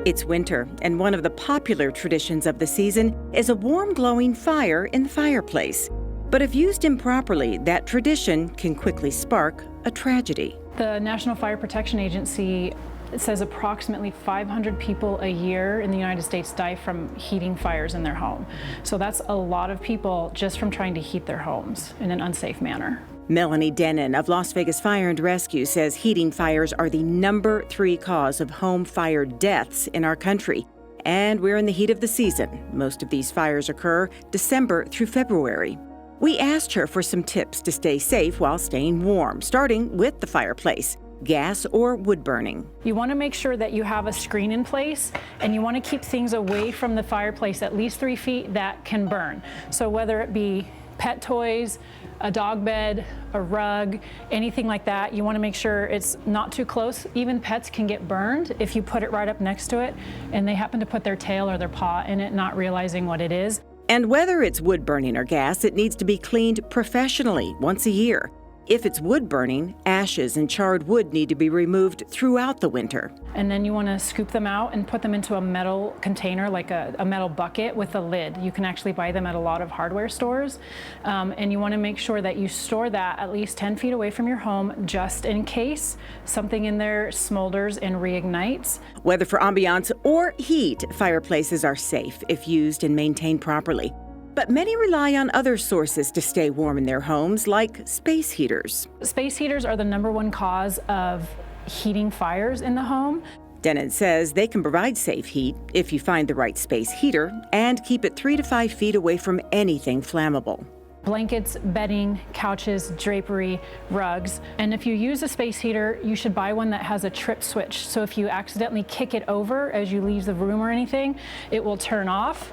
It's winter, and one of the popular traditions of the season is a warm, glowing fire in the fireplace. But if used improperly, that tradition can quickly spark a tragedy. The National Fire Protection Agency says approximately 500 people a year in the United States die from heating fires in their home. So that's a lot of people just from trying to heat their homes in an unsafe manner. Melanie Denon of Las Vegas Fire and Rescue says heating fires are the number 3 cause of home fire deaths in our country. And we're in the heat of the season. Most of these fires occur December through February. We asked her for some tips to stay safe while staying warm, starting with the fireplace. Gas or wood burning. You want to make sure that you have a screen in place, and you want to keep things away from the fireplace at least 3 feet that can burn. So whether it be pet toys, a dog bed, a rug, anything like that, you want to make sure it's not too close. Even pets can get burned if you put it right up next to it and they happen to put their tail or their paw in it, not realizing what it is. And whether it's wood burning or gas, it needs to be cleaned professionally once a year. If it's wood burning, ashes and charred wood need to be removed throughout the winter. And then you want to scoop them out and put them into a metal container, like a metal bucket with a lid. You can actually buy them at a lot of hardware stores. And you want to make sure that you store that at least 10 feet away from your home, just in case something in there smolders and reignites. Whether for ambiance or heat, fireplaces are safe if used and maintained properly. But many rely on other sources to stay warm in their homes, like space heaters. Space heaters are the #1 cause of heating fires in the home. Denon says they can provide safe heat if you find the right space heater and keep it 3 to 5 feet away from anything flammable. Blankets, bedding, couches, drapery, rugs. And if you use a space heater, you should buy one that has a trip switch. So if you accidentally kick it over as you leave the room or anything, it will turn off.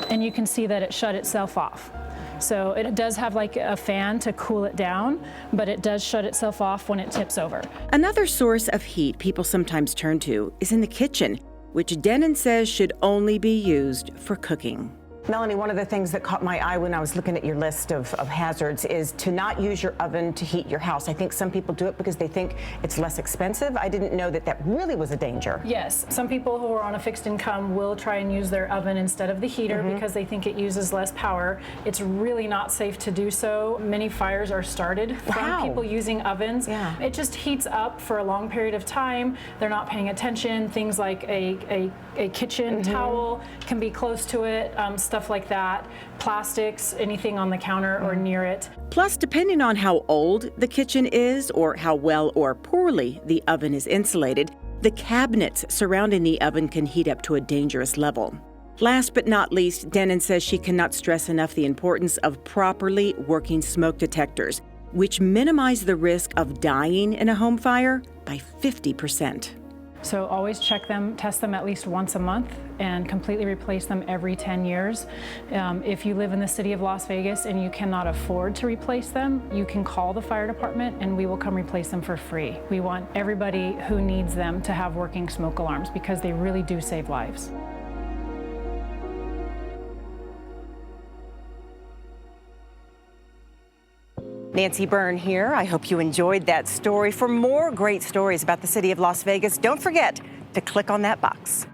And you can see that it shut itself off. So it does have like a fan to cool it down, but it does shut itself off when it tips over. Another source of heat people sometimes turn to is in the kitchen, which Denon says should only be used for cooking. Melanie, one of the things that caught my eye when I was looking at your list of hazards is to not use your oven to heat your house. I think some people do it because they think it's less expensive. I didn't know that that really was a danger. Yes, some people who are on a fixed income will try and use their oven instead of the heater because they think it uses less power. It's really not safe to do so. Many fires are started from people using ovens. Yeah. It just heats up for a long period of time. They're not paying attention. Things like a kitchen towel can be close to it. Stuff like that, plastics, anything on the counter or near it. Plus, depending on how old the kitchen is or how well or poorly the oven is insulated, the cabinets surrounding the oven can heat up to a dangerous level. Last but not least, Denon says she cannot stress enough the importance of properly working smoke detectors, which minimize the risk of dying in a home fire by 50%. So always check them, test them at least once a month, and completely replace them every 10 years. If you live in the city of Las Vegas and you cannot afford to replace them, you can call the fire department and we will come replace them for free. We want everybody who needs them to have working smoke alarms because they really do save lives. Nancy Byrne here. I hope you enjoyed that story. For more great stories about the city of Las Vegas, don't forget to click on that box.